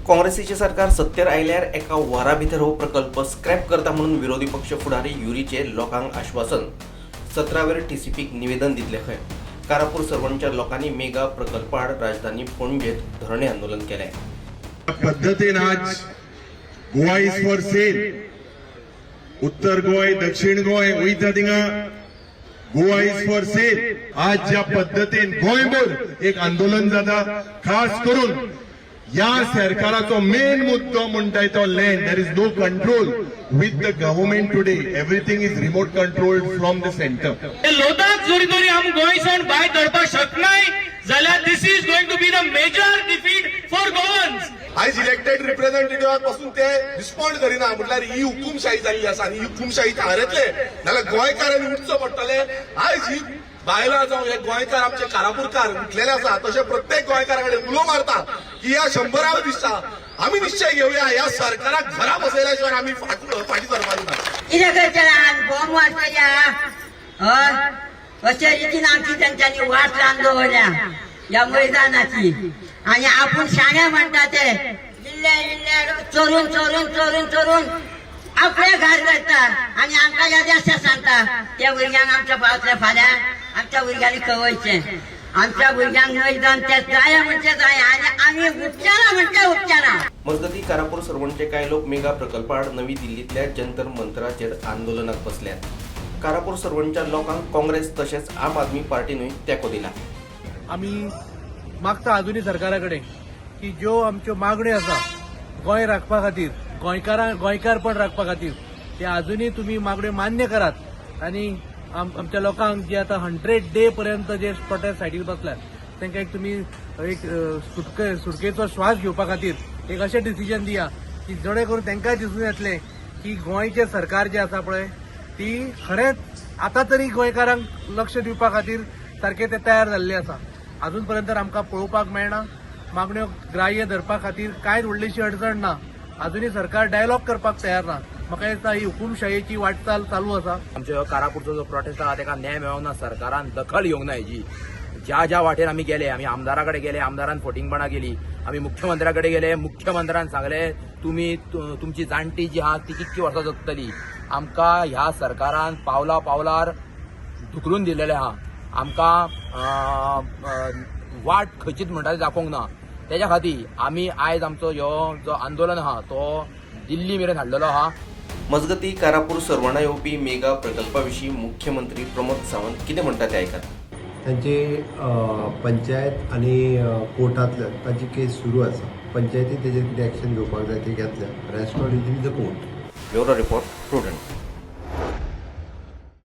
काँग्रेसीचे सरकार सत्तेर आयल्यार एका वरा भितर हो प्रकल्प स्क्रॅप करता म्हणून विरोधी पक्ष फुडारी युरीचे लोकांक आश्वासन 17 TCPक निवेदन दितले खंय। कारापूर सर्वणच्या लोकांनी मेगा प्रकल्पाआड राजधानी पणजेत धरणे आंदोलन केले। पद्धतीन आज गोवा इज फॉर सेल, उत्तर गोय दक्षिण गोय वयता थिंगा गोवा इज फॉर सेल। आज ज्या पद्धतीन गोंयभर एक आंदोलन जाता, खास करून या सरकाराचो मेन मुद्दो म्हणटाय तो land. There is no control with the government today, everything is remote controlled from the centre. लोदाक जोरी तरी आम गोंयसून भायर धरपाक शकनाय जाल्यार this is going to be the major defeat for Goans. आयज इलेक्टेड रिप्रेझेंटेटिव्हा पासून ते रिस्पॉन्ड करिना म्हटल्यार ही हुकुमशाही जाल्ली आसा आनी ही हुकुमशाही हारतले जाल्यार गोंयकारांनी उठचो पडटले। आयज ही बायलां जावं हे गोंयकार आमचे कारापूरकार उठलेले आसा, तशें प्रत्येक गोंयकारा कडेन उलो मारता की या 100व्या दिसा आमी निश्चय घेवया, ह्या सरकाराक घरा बसयल्या शिवाय आमी फाटी सरपाक ना। कितें करतले बॉम्ब वाजतल्या हय अशे रितीन आमची तांच्यांनी वाट लावन दवरल्या ह्या मैदानाची। आनी आपूण शाणे म्हणटा ते इल्ले इल्ले चोरून चोरून चोरून चोरून आपले घर करता आनी आमकां येद्या सांगता त्या भुरग्यांक आमच्या पावतल्या फाल्यां आमच्या भुरग्यांनी खवयचें। आमच्या भुरग्यांक मैदान ते जाय म्हणजे जाय आनी आमी उपचारा म्हणजे उपचारा। मजगती कारापूर सर्वणचे कांय लोक मेगा प्रकल्पाआड नवी दिल्लीतल्या जंतर मंतराचेर आंदोलनाक बसल्यात। कारापूर सर्वणच्या लोकांक काँग्रेस तशेंच आम आदमी पार्टीनूय तेंको दिला। आमी मागता आजुनी सरकारा कडेन की ज्यो आमच्यो मागण्यो आसा गोंय राखपा खातीर, गोंयकारपण राखपा खातीर ते आजुनी तुमी मागण्यो मान्य करात आनी आमच्या लोकांक जे आता 100 डे पर्यंत जे प्रोटेस्ट सायडीर बसल्यात तांकां एक तुमी एक सुटकेचो श्वास घेवपा खातीर एक अशें डिसिजन दिया की जेणे करून तांकांय दिसून येतलें की गोंयचे सरकार जे आसा पळय ती खरेंच आतां तरी गोंयकारांक लक्ष दिवपा खातीर सारखे ते तयार जाल्ले आसा। अजून पर्यंत आमकां पळोवपाक मेळना, मागण्यो ग्राह्य धरपा खातीर कांयच व्हडलीशी अडचण ना, अजूनही सरकार डायलॉग करपाक तयार ना। म्हाका दिसता ही हुकुमशाहीची वाटचाल चालू आसा। आमच्या कारापूरचो जो प्रोटेस्ट आहा ताका न्याय मेळोना, सरकारान दखल घेवंक ना हेजी। ज्या वाटेन आमी गेले, आमी आमदारा कडेन गेले, आमदारान फटिंगपणां केली, आमी मुख्यमंत्र्या कडेन गेले, मुख्यमंत्र्यान सांगले तुमी तुमची जाणटी जी आहा ती कितकी वर्सां जगतली। आमकां ह्या सरकारान पावला पावलार धुकलून दिलेले आहा, आमकां वाट खंयचीच म्हणटा ती दाखोवंक ना। तेज्या खातीर आमी आयज आमचो ह्यो जो आंदोलन आहा तो दिल्ली मेरेन हाडलेलो आहा। मजगती कारापूर सर्वणा येवपी मेगा प्रकल्पाविशीं मुख्यमंत्री प्रमोद सावंत कितें म्हणटा ते आयकात। तांचे पंचायत आनी कोर्टांतल्यान ताची केस सुरू आसा, पंचायती तेजेर कितें एक्शन घेवपाक जाय ते घेतल्या। Rest of it is the court. Bureau report prudent.